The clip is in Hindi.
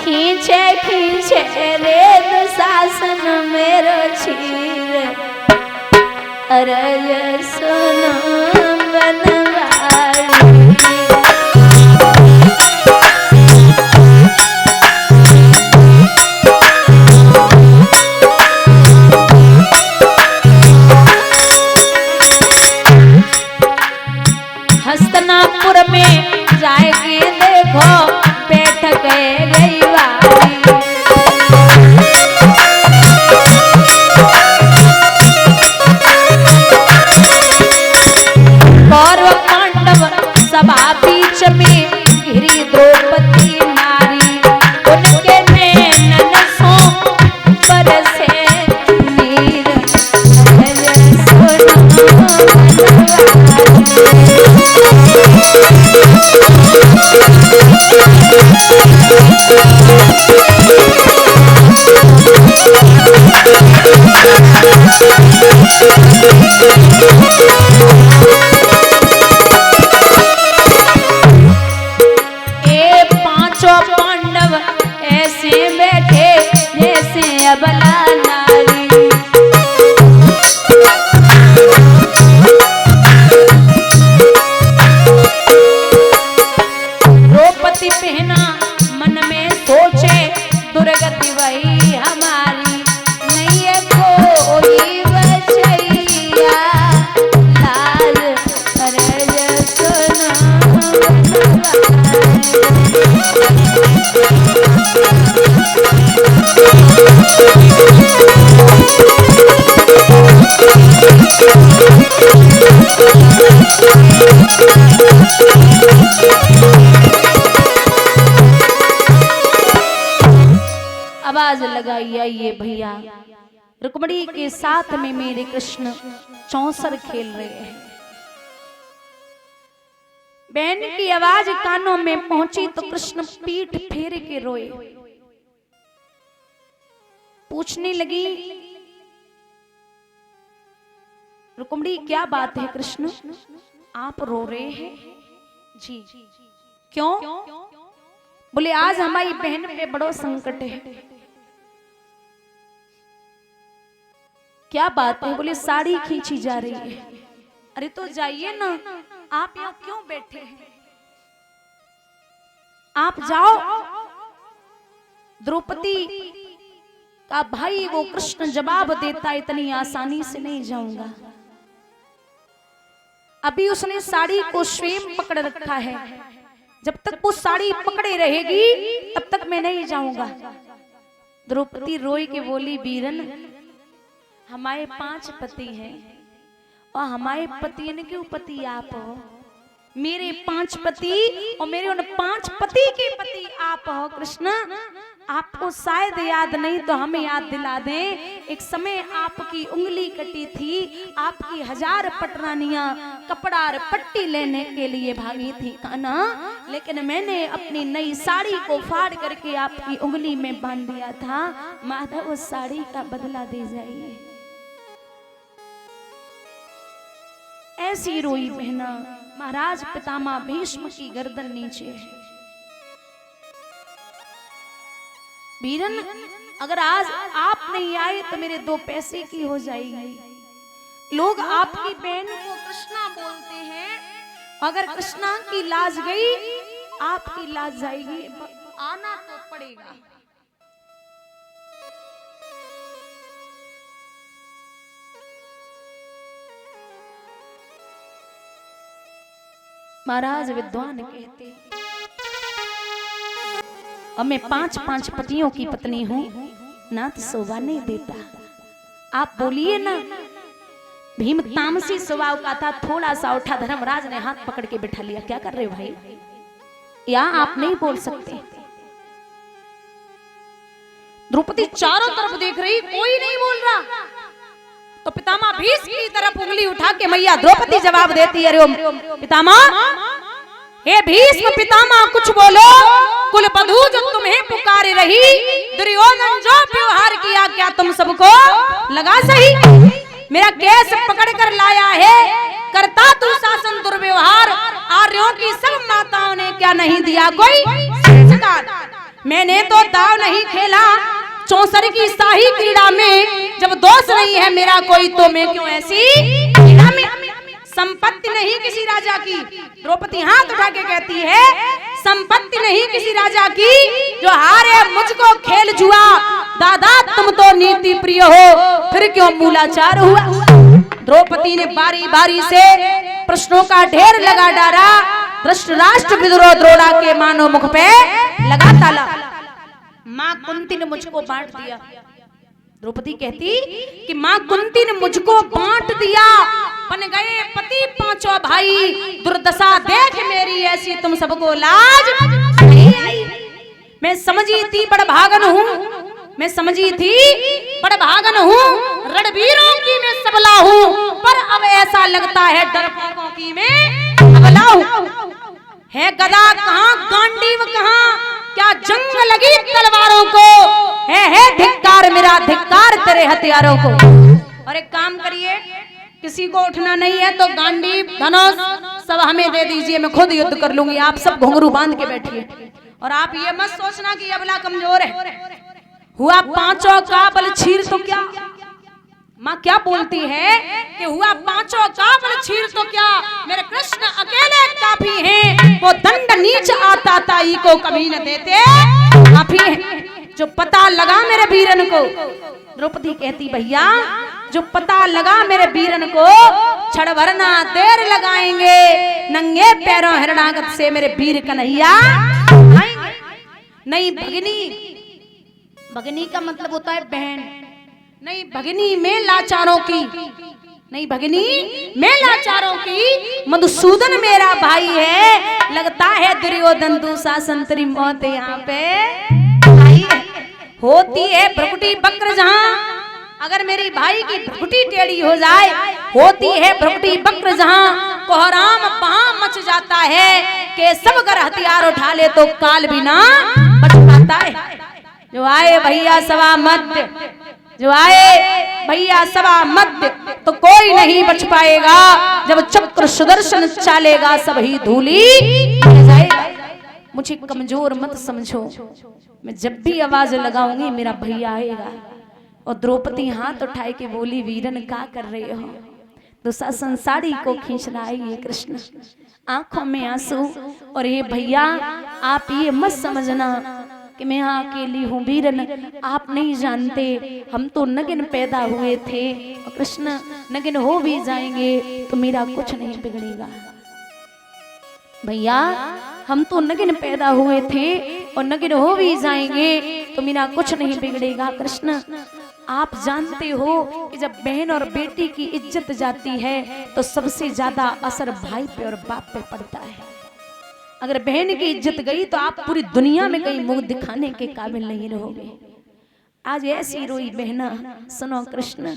खींचे खींचे रे दुशासन मेरो छीर अरज सुनो बनवारी। हस्तिनापुर में जाएगी देखो बैठ गई वाली। कौरव पांडव सभा बीच में घिरी द्रौपदी नारी। उनके नैनन सो बरसे नीर ये पांचों पांडव ऐसे बैठे जैसे अबला नारी। द्रौपदी पहना मन में सोचे दुर्गति वही हमारी। नहीं है कोई बचैया लाल अरज सुनो आवाज लगाई आइए भैया। रुक्मणी के साथ में मेरे कृष्ण चौसर खेल रहे हैं। बहन की आवाज कानों में पहुंची तो कृष्ण पीठ फेर के रोए। पूछने लगी रुक्मणी क्या बात है कृष्ण, आप रो रहे हैं? जी क्यों? बोले आज हमारी बहन पे बड़ो संकट है। क्या बात है? बोले साड़ी खींची जा रही है। अरे तो जाइए ना, आप यहाँ क्यों बैठे हैं? आप जाओ। द्रौपदी का भाई वो कृष्ण जवाब देता इतनी आसानी से नहीं जाऊंगा। अभी उसने साड़ी को स्वयं पकड़ रखा है। जब तक वो साड़ी पकड़े रहेगी तब तक मैं नहीं जाऊंगा। द्रौपदी रोई के बोली वीरन हमारे 5 पति हैं और हमारे पति ने क्यों पति आप हो। मेरे 5 पति और मेरे उन 5 पति के पति आप हो कृष्ण। आपको शायद याद नहीं तो हमें याद दिला दें। एक समय आपकी उंगली कटी थी, आपकी 1000 पटरानियां कपड़ा और पट्टी लेने के लिए भागी थी काना, लेकिन मैंने अपनी नई साड़ी को फाड़ करके आपकी उंगली में बांध दिया था। माधव उस साड़ी का बदला दे जाइए। ऐसी रोई बहना। महाराज पितामह भीष्म की गर्दन नीचे है। वीरन अगर आज आप नहीं आए तो मेरे 2 पैसे की हो जाएगी। लोग आपकी बहन को कृष्णा बोलते हैं, अगर कृष्णा की लाज गई आपकी लाज जाएगी। आना तो पड़ेगा। महाराज विद्वान कहते और मैं 5-5 पतियों की पत्नी हूं, नाथ शोभा नहीं देता। आप बोलिए ना। भीम तामसी स्वभाव का था, थोड़ा सा उठा, धर्मराज ने हाथ पकड़ के बिठा लिया। क्या कर रहे हो भाई? या आप नहीं बोल सकते। द्रौपदी चारों तरफ देख रही, कोई नहीं बोल रहा। तो पितामह भीष्म की तरफ उंगली उठा के मैया द्रौपदी जवाब देती है, अरे पितामह, हे भीष्म पितामह कुछ बोलो। कुलवधू जो तुम्हें पुकारे रही, दुर्योधन जो व्यवहार किया क्या तुम सबको लगा सही? मेरा केस पकड़ कर लाया है, करता तू शासन दुर्व्यवहार। आर्यों की सब माताओं ने क्या नहीं दिया कोई संस्कार? मैंने तो दाव नहीं खेला चौसर की शाही क्रीड़ा में, जब दोष नहीं है मेरा कोई तो मैं क्यों ऐसी क्रीड़ा में। संपत्ति नहीं किसी राजा की, द्रौपदी हाथ उठा के कहती है संपत्ति नहीं किसी राजा की, जो हारे मुझको खेल जुआ। दादा तुम तो नीति प्रिय हो, फिर क्यों मूलाचार हुआ। द्रौपदी ने बारी बारी से प्रश्नों का ढेर लगा डाला। धृतराष्ट्र विद्रोह द्रोड़ा के मानो मुख पे लगा ताला। माँ कुंती ने मुझको बांट दिया। द्रौपदी कहती कि माँ कुंती ने मुझको बांट दिया, बन गए पति पांचों भाई। दुर्दशा देख मेरी ऐसी तुम सबको लाज नहीं आई। मैं समझी थी बड़ भागन हूँ, मैं समझी थी बड़ भागन हूँ, रणवीरों की मैं सबला हूँ, पर अब ऐसा लगता है डरपोकों की मैं अबला हूँ। है गदा कहाँ गांडीव कहाँ, क्या जंग लगी तलवारों को। है धिक्कार मेरा धिक्कार तेरे हथियारों को। और एक काम करिए, किसी को उठना नहीं है तो गांडीव धनुष सब हमें दे दीजिए, मैं खुद युद्ध कर लूंगी। आप सब घुंघरू बांध के बैठिए। और आप ये मत सोचना कि अबला कमजोर है। हुआ पांचों का बल छीर तो क्या, माँ क्या बोलती है कि हुआ पांचों का बल छीर तो क्या, मेरे कृष्ण अकेले काफी हैं। वो दंड नीच आता ताई को कभी न देते काफी है। जो पता लगा मेरे वीरन को, द्रौपदी कहती भैया जो पता लगा मेरे वीरन को, क्षण भर ना देर लगाएंगे, नंगे पैरों हिरणागत से मेरे वीर कन्हैया आएंगे। नहीं भगिनी, भगिनी का मतलब होता है बहन। नहीं भगिनी में लाचारों की, नहीं भगिनी में लाचारों की, मधुसूदन मेरा भाई है। लगता है दुर्योधन दुशासन तेरी मौत यहाँ पे आई है। होती है भ्रुकुटी बक्र जहाँ, अगर मेरी भाई की भ्रुकुटी टेढ़ी हो जाए, होती है भ्रुकुटी बक्र जहाँ, कोहराम वहां मच जाता है। कि सब अगर हथियार उठा ले तो काल भी ना बच पाता है। जो आए भैया सवा मध्य, जो आए भैया सवा मध्य, तो कोई नहीं बच पाएगा। जब चक्र सुदर्शन चालेगा सब ही धूली जाएगा। मुझे कमजोर मत समझो, मैं जब भी आवाज लगाऊंगी मेरा भैया आएगा। और द्रौपदी हाथ उठाए के बोली वीरन क्या कर रहे हो। दुशासन साड़ी को खींच रहा है ये कृष्ण, आंखों में आंसू। और ये भैया आप ये मत समझना कि मैं यहाँ अकेली हूँ वीरन, आप नहीं जानते हम तो नगिन पैदा हुए थे, और कृष्ण नगिन हो भी जाएंगे तो मेरा कुछ नहीं बिगड़ेगा। भैया हम तो नगिन पैदा हुए थे और नगिन हो भी जाएंगे तो मेरा कुछ नहीं बिगड़ेगा। कृष्ण आप जानते हो कि जब बहन और बेटी की इज्जत जाती है तो सबसे ज्यादा असर भाई पे और बाप पे पड़ता है। अगर बहन की इज्जत गई तो आप पूरी दुनिया में कहीं मुंह दिखाने के काबिल नहीं रहोगे। आज ऐसी रोई बहना सुनो कृष्ण।